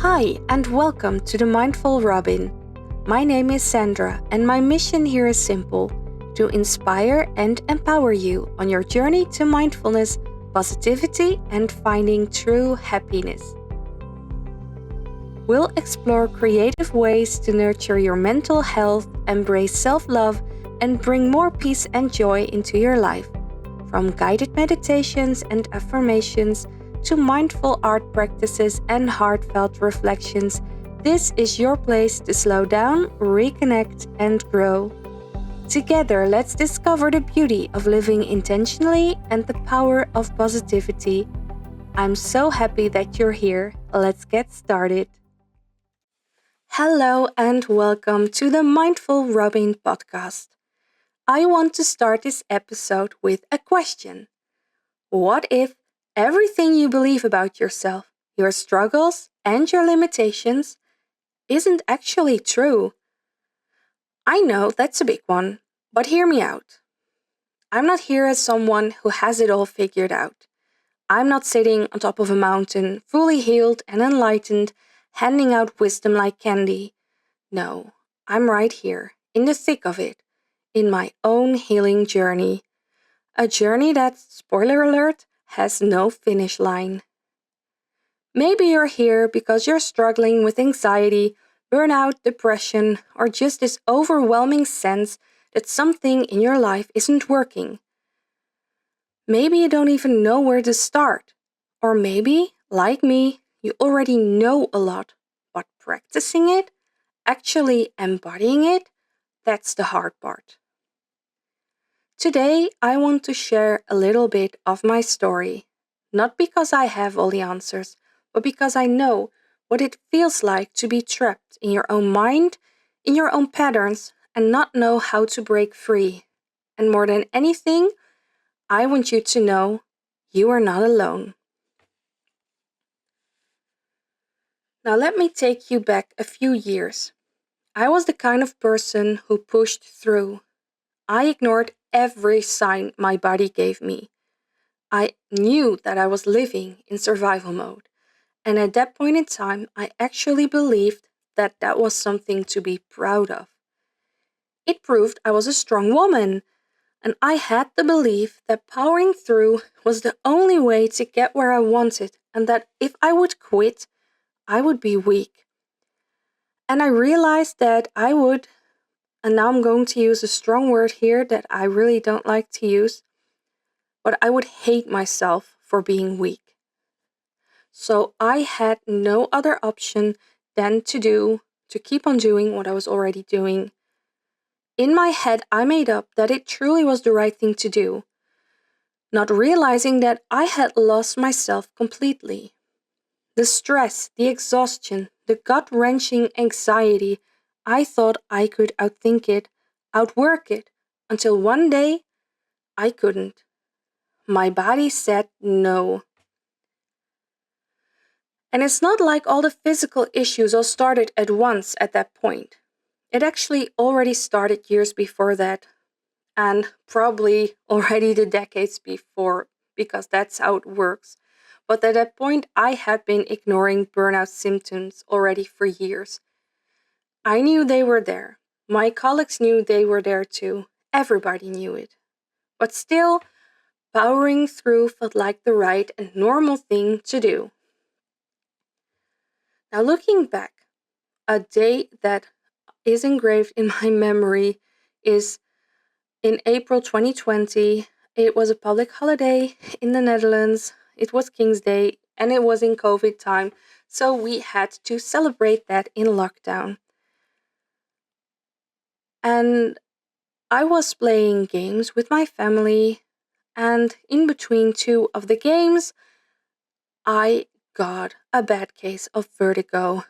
Hi, and welcome to the Mindful Robin. My name is Sandra, and my mission here is simple: to inspire and empower you on your journey to mindfulness, positivity, and finding true happiness. We'll explore creative ways to nurture your mental health, embrace self love, and bring more peace and joy into your life. From guided meditations and affirmations to mindful art practices and heartfelt reflections, this is your place to slow down, reconnect, and grow. Together, let's discover the beauty of living intentionally and the power of positivity. I'm so happy that you're here. Let's get started. Hello, and welcome to the Mindful Robin podcast. I want to start this episode with a question. What if everything you believe about yourself, your struggles, and your limitations isn't actually true? I know that's a big one, but hear me out. I'm not here as someone who has it all figured out. I'm not sitting on top of a mountain, fully healed and enlightened, handing out wisdom like candy. No, I'm right here, in the thick of it, in my own healing journey. A journey that, spoiler alert, has no finish line. Maybe you're here because you're struggling with anxiety, burnout, depression, or just this overwhelming sense that something in your life isn't working. Maybe you don't even know where to start. Or maybe, like me, you already know a lot, but practicing it, actually embodying it, that's the hard part. Today, I want to share a little bit of my story, not because I have all the answers, but because I know what it feels like to be trapped in your own mind, in your own patterns, and not know how to break free. And more than anything, I want you to know you are not alone. Now, let me take you back a few years. I was the kind of person who pushed through. I ignored every sign my body gave me. I knew that I was living in survival mode, and at that point in time, I actually believed that that was something to be proud of. It proved I was a strong woman, and I had the belief that powering through was the only way to get where I wanted, and that if I would quit, I would be weak. And I realized that I would, and now I'm going to use a strong word here that I really don't like to use, but I would hate myself for being weak. So I had no other option than to keep on doing what I was already doing. In my head, I made up that it truly was the right thing to do, not realizing that I had lost myself completely. The stress, the exhaustion, the gut-wrenching anxiety, I thought I could outthink it, outwork it, until one day I couldn't. My body said no. And it's not like all the physical issues all started at once at that point. It actually already started years before that, and probably already the decades before, because that's how it works. But at that point, I had been ignoring burnout symptoms already for years. I knew they were there. My colleagues knew they were there too. Everybody knew it. But still, powering through felt like the right and normal thing to do. Now, looking back, a day that is engraved in my memory is in April 2020. It was a public holiday in the Netherlands. It was King's Day and it was in COVID time, so we had to celebrate that in lockdown. And I was playing games with my family, and in between two of the games, I got a bad case of vertigo.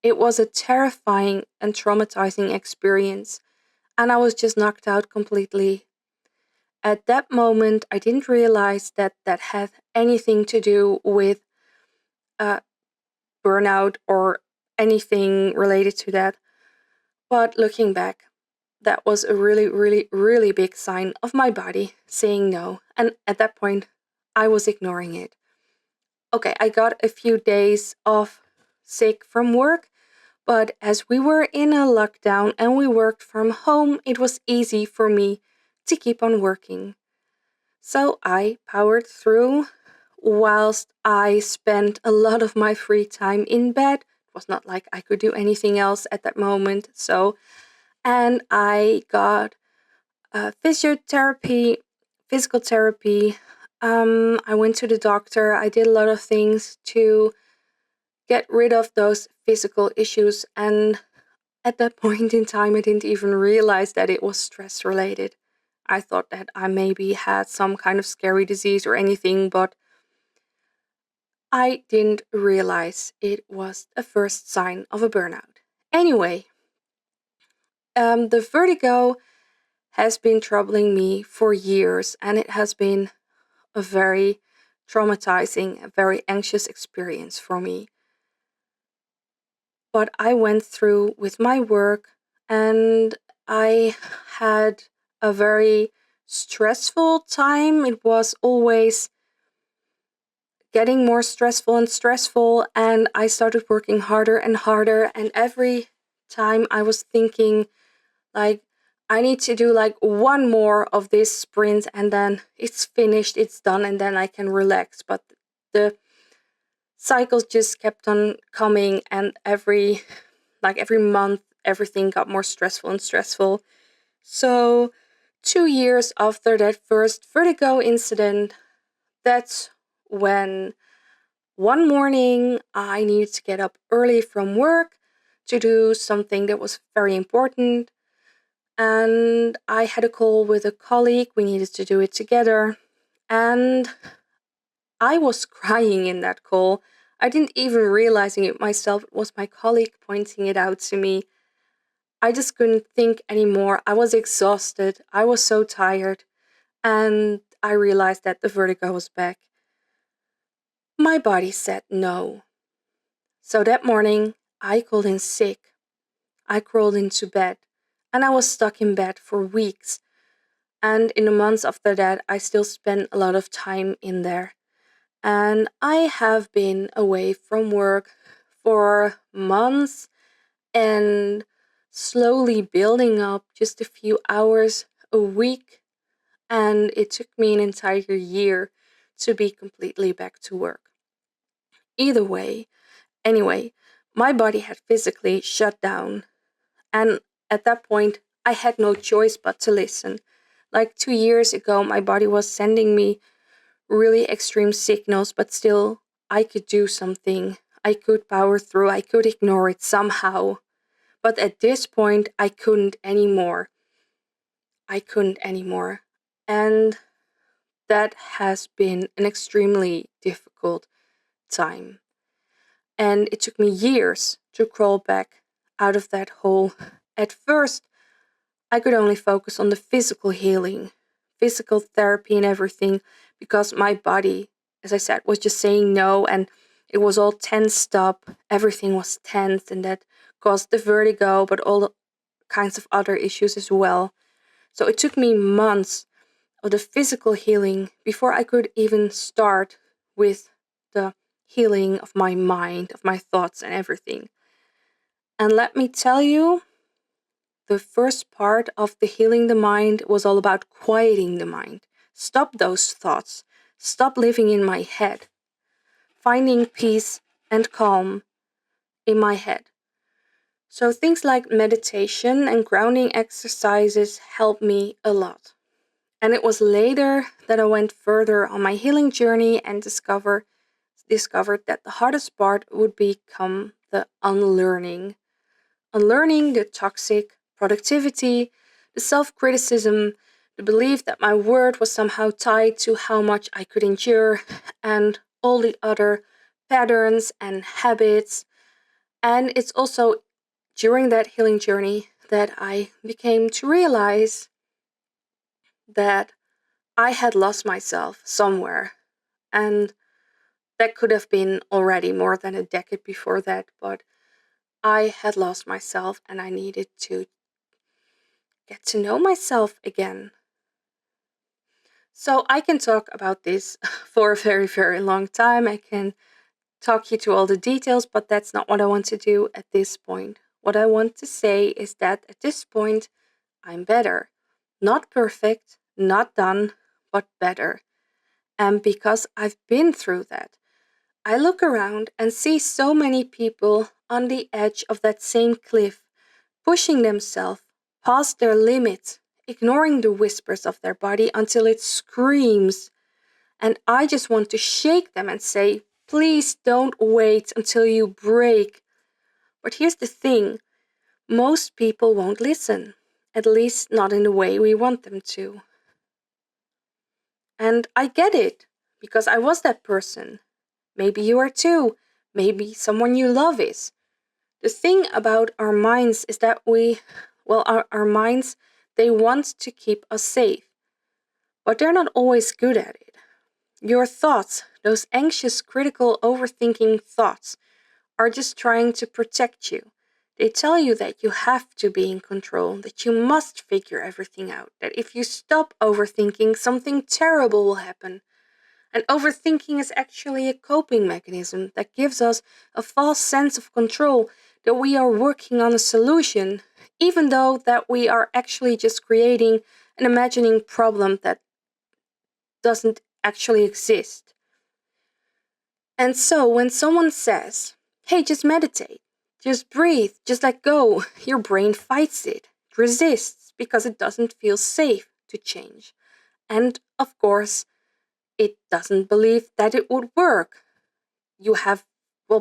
It was a terrifying and traumatizing experience, and I was just knocked out completely. At that moment, I didn't realize that that had anything to do with uh, burnout or anything related to that. But looking back, that was a really, really, really big sign of my body saying no. And at that point, I was ignoring it. Okay, I got a few days of sick from work, but as we were in a lockdown and we worked from home, it was easy for me to keep on working. So I powered through whilst I spent a lot of my free time in bed. It was not like I could do anything else at that moment. And I got physiotherapy, physical therapy. I went to the doctor. I did a lot of things to get rid of those physical issues. And at that point in time, I didn't even realize that it was stress related. I thought that I maybe had some kind of scary disease or anything, but I didn't realize it was a first sign of a burnout. Anyway, the vertigo has been troubling me for years, and it has been a very traumatizing, a very anxious experience for me. But I went through with my work, and I had a very stressful time. It was always getting more stressful and stressful, and I started working harder and harder. And every time I was thinking, like, I need to do like one more of this sprint and then it's finished, it's done, and then I can relax. But the cycles just kept on coming, and every month everything got more stressful and stressful. So 2 years after that first vertigo incident, that's when one morning I needed to get up early from work to do something that was very important. And I had a call with a colleague. We needed to do it together. And I was crying in that call. I didn't even realizing it myself. It was my colleague pointing it out to me. I just couldn't think anymore. I was exhausted. I was so tired. And I realized that the vertigo was back. My body said no. So that morning, I called in sick. I crawled into bed. And I was stuck in bed for weeks. And in the months after that, I still spent a lot of time in there. And I have been away from work for months and slowly building up just a few hours a week. And it took me an entire year to be completely back to work. Either way, anyway, my body had physically shut down. And at that point, I had no choice but to listen. Like 2 years ago, my body was sending me really extreme signals, but still, I could do something. I could power through, I could ignore it somehow. But at this point, I couldn't anymore. I couldn't anymore. And that has been an extremely difficult time. And it took me years to crawl back out of that hole. At first, I could only focus on the physical healing, physical therapy, and everything because my body, as I said, was just saying no, and it was all tensed up. Everything was tense, and that caused the vertigo, but all kinds of other issues as well. So it took me months of the physical healing before I could even start with the healing of my mind, of my thoughts, and everything. And let me tell you, the first part of the healing the mind was all about quieting the mind. Stop those thoughts. Stop living in my head. Finding peace and calm in my head. So things like meditation and grounding exercises helped me a lot. And it was later that I went further on my healing journey and discovered that the hardest part would become the unlearning the toxic productivity, the self criticism, the belief that my worth was somehow tied to how much I could endure, and all the other patterns and habits. And it's also during that healing journey that I became to realize that I had lost myself somewhere. And that could have been already more than a decade before that, but I had lost myself and I needed to get to know myself again. So I can talk about this for a very, very long time. I can talk you through all the details, but that's not what I want to do at this point. What I want to say is that at this point, I'm better. Not perfect, not done, but better. And because I've been through that, I look around and see so many people on the edge of that same cliff, pushing themselves past their limits, ignoring the whispers of their body until it screams. And I just want to shake them and say, please don't wait until you break. But here's the thing, most people won't listen, at least not in the way we want them to. And I get it, because I was that person. Maybe you are too. Maybe someone you love is. The thing about our minds is that our minds, they want to keep us safe, but they're not always good at it. Your thoughts, those anxious, critical, overthinking thoughts, are just trying to protect you. They tell you that you have to be in control, that you must figure everything out, that if you stop overthinking, something terrible will happen. And overthinking is actually a coping mechanism that gives us a false sense of control, that we are working on a solution, even though that we are actually just creating an imagining problem that doesn't actually exist. And so when someone says, hey, just meditate, just breathe, just let go, your brain fights it, resists because it doesn't feel safe to change. And of course, it doesn't believe that it would work. You have,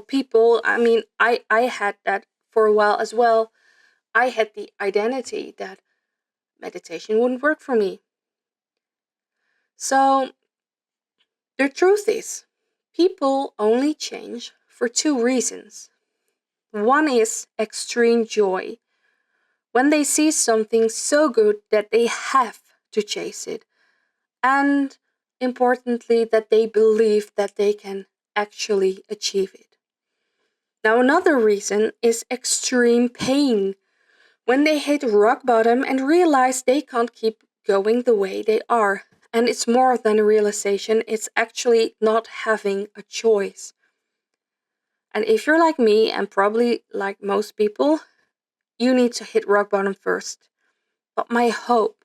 people, I had that for a while as well. I had the identity that meditation wouldn't work for me. So the truth is, people only change for two reasons. One is extreme joy, when they see something so good that they have to chase it, and importantly, that they believe that they can actually achieve it. Now, another reason is extreme pain, when they hit rock bottom and realize they can't keep going the way they are. And it's more than a realization, it's actually not having a choice. And if you're like me, and probably like most people, you need to hit rock bottom first. But my hope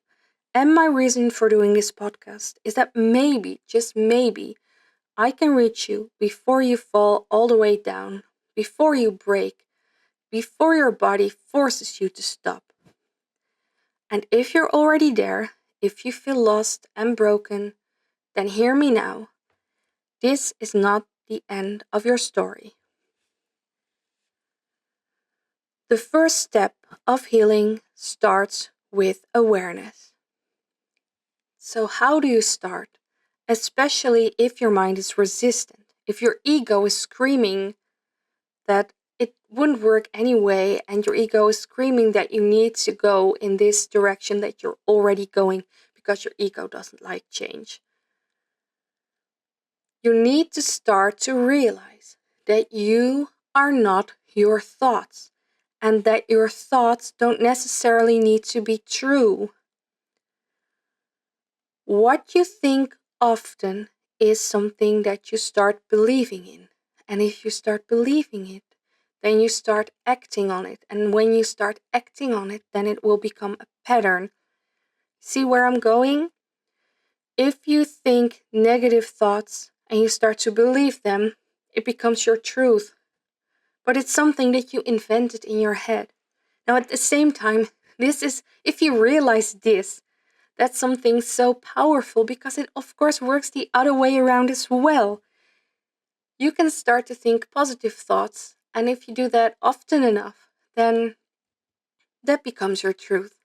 and my reason for doing this podcast is that maybe, just maybe, I can reach you before you fall all the way down, before you break, before your body forces you to stop. And if you're already there, if you feel lost and broken, then hear me now. This is not the end of your story. The first step of healing starts with awareness. So, how do you start? Especially if your mind is resistant, if your ego is screaming that it wouldn't work anyway, and your ego is screaming that you need to go in this direction that you're already going because your ego doesn't like change. You need to start to realize that you are not your thoughts, and that your thoughts don't necessarily need to be true. What you think often is something that you start believing in. And if you start believing it, then you start acting on it. And when you start acting on it, then it will become a pattern. See where I'm going? If you think negative thoughts and you start to believe them, it becomes your truth. But it's something that you invented in your head. Now, at the same time, if you realize this, that's something so powerful, because it, of course, works the other way around as well. You can start to think positive thoughts, and if you do that often enough, then that becomes your truth.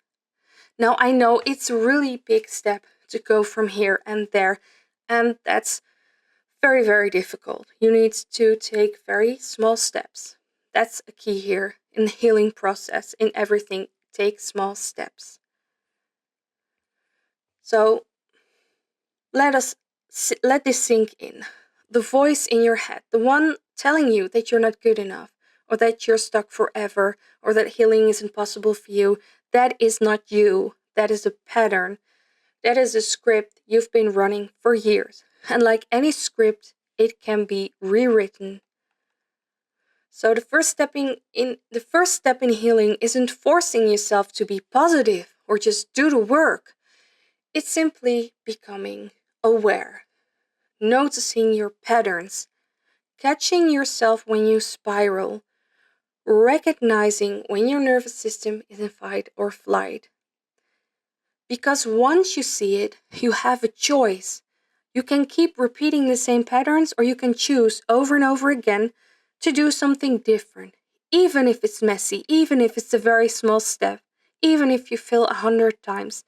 Now, I know it's a really big step to go from here and there, and that's very, very difficult. You need to take very small steps. That's a key here in the healing process, in everything. Take small steps. So let this sink in. The voice in your head, the one telling you that you're not good enough, or that you're stuck forever, or that healing is impossible for you, that is not you. That is a pattern. That is a script you've been running for years. And like any script, it can be rewritten. So the first step in healing isn't forcing yourself to be positive or just do the work. It's simply becoming aware, noticing your patterns, catching yourself when you spiral, recognizing when your nervous system is in fight or flight. Because once you see it, you have a choice. You can keep repeating the same patterns, or you can choose over and over again to do something different, even if it's messy, even if it's a very small step, even if you fail 100 times.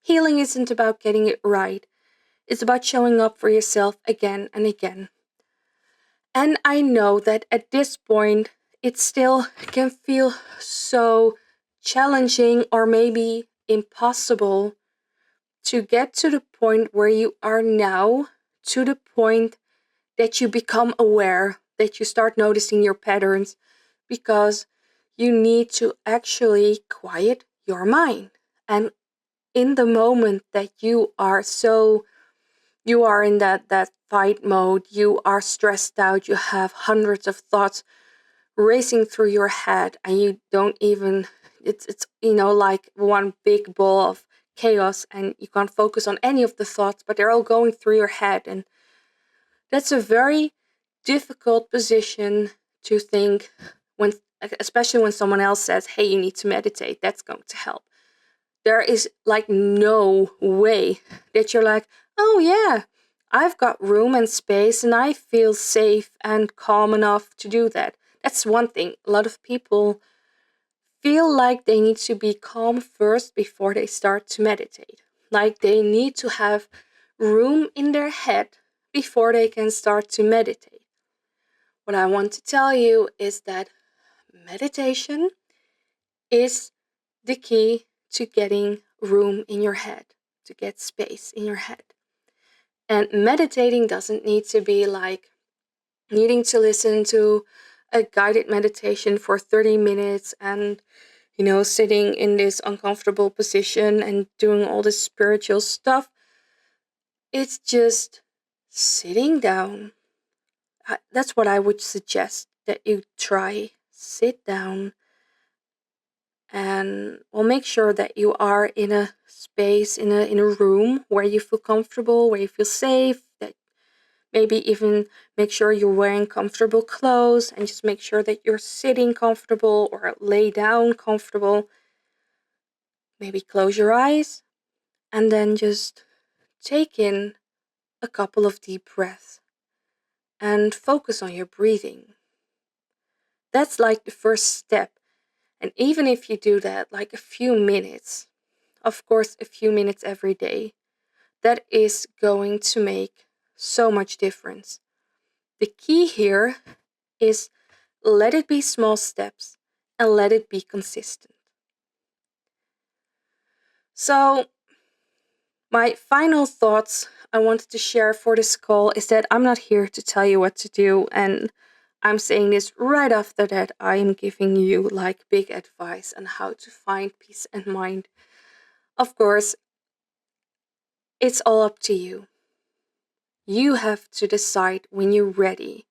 Healing isn't about getting it right, it's about showing up for yourself again and again. And I know that at this point, it still can feel so challenging or maybe impossible to get to the point where you are now, to the point that you become aware, that you start noticing your patterns, because you need to actually quiet your mind. And in the moment that you are in that fight mode, you are stressed out, you have hundreds of thoughts racing through your head, and you don't even it's like one big ball of chaos, and you can't focus on any of the thoughts, but they're all going through your head. And that's a very difficult position to think, when especially when someone else says, hey, you need to meditate, that's going to help. There is like no way that you're like, oh yeah, I've got room and space and I feel safe and calm enough to do that. That's one thing. A lot of people feel like they need to be calm first before they start to meditate. Like they need to have room in their head before they can start to meditate. What I want to tell you is that meditation is the key to getting room in your head, to get space in your head. And meditating doesn't need to be like needing to listen to a guided meditation for 30 minutes and, sitting in this uncomfortable position and doing all this spiritual stuff. It's just sitting down. That's what I would suggest that you try. Sit down and make sure that you are in a space, in a room where you feel comfortable, where you feel safe, that maybe even make sure you're wearing comfortable clothes, and just make sure that you're sitting comfortable or lay down comfortable. Maybe close your eyes and then just take in a couple of deep breaths and focus on your breathing. That's like the first step. And even if you do that like a few minutes, of course, a few minutes every day, that is going to make so much difference. The key here is let it be small steps and let it be consistent. So, my final thoughts I wanted to share for this call is that I'm not here to tell you what to do, and I'm saying this right after that I am giving you like big advice on how to find peace and mind. Of course, it's all up to you. You have to decide when you're ready.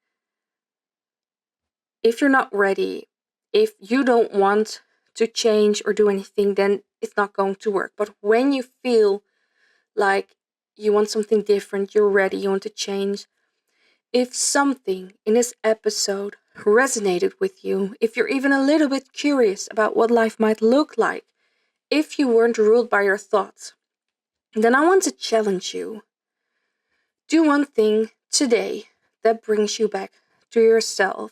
If you're not ready, if you don't want to change or do anything, then it's not going to work. But when you feel like you want something different, you're ready, you want to change, if something in this episode resonated with you, if you're even a little bit curious about what life might look like, if you weren't ruled by your thoughts, then I want to challenge you. Do one thing today that brings you back to yourself.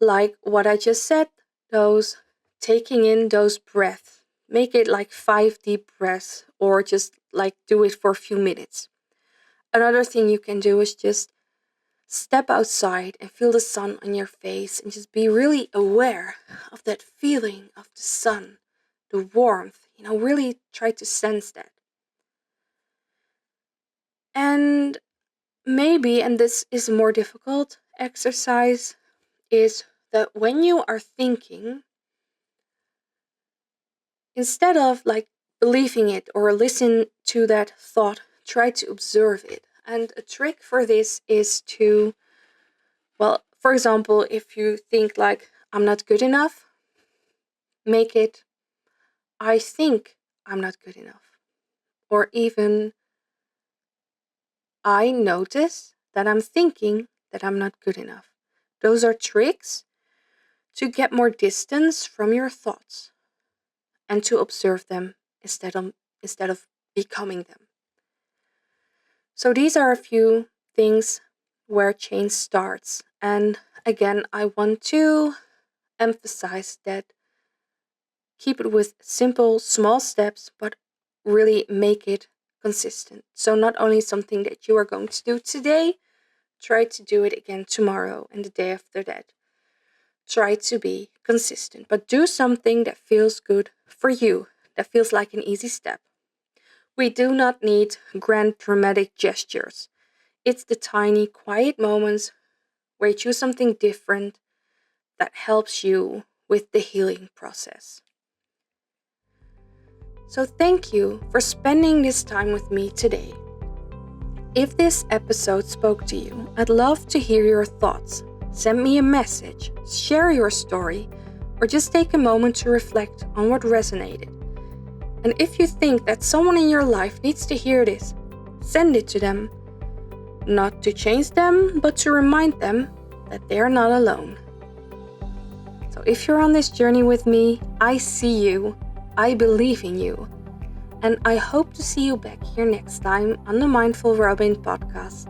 Like what I just said, those taking in those breaths. Make it like 5 deep breaths, or just like do it for a few minutes. Another thing you can do is just step outside and feel the sun on your face and just be really aware of that feeling of the sun, the warmth, really try to sense that. And maybe, and this is a more difficult exercise, is that when you are thinking, instead of like believing it or listen to that thought, try to observe it. And a trick for this is to, For example, if you think like, I'm not good enough, make it, I think I'm not good enough. Or even, I notice that I'm thinking that I'm not good enough. Those are tricks to get more distance from your thoughts and to observe them instead of becoming them. So these are a few things where change starts. And again, I want to emphasize that keep it with simple, small steps, but really make it consistent. So not only something that you are going to do today, try to do it again tomorrow and the day after that. Try to be consistent, but do something that feels good for you, that feels like an easy step. We do not need grand dramatic gestures. It's the tiny, quiet moments where you choose something different that helps you with the healing process. So, thank you for spending this time with me today. If this episode spoke to you, I'd love to hear your thoughts. Send me a message, share your story, or just take a moment to reflect on what resonated. And if you think that someone in your life needs to hear this, send it to them. Not to change them, but to remind them that they are not alone. So if you're on this journey with me, I see you, I believe in you, and I hope to see you back here next time on the Mindful Wellbeing podcast.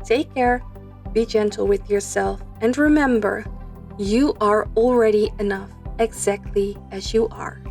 Take care, be gentle with yourself, and remember, you are already enough exactly as you are.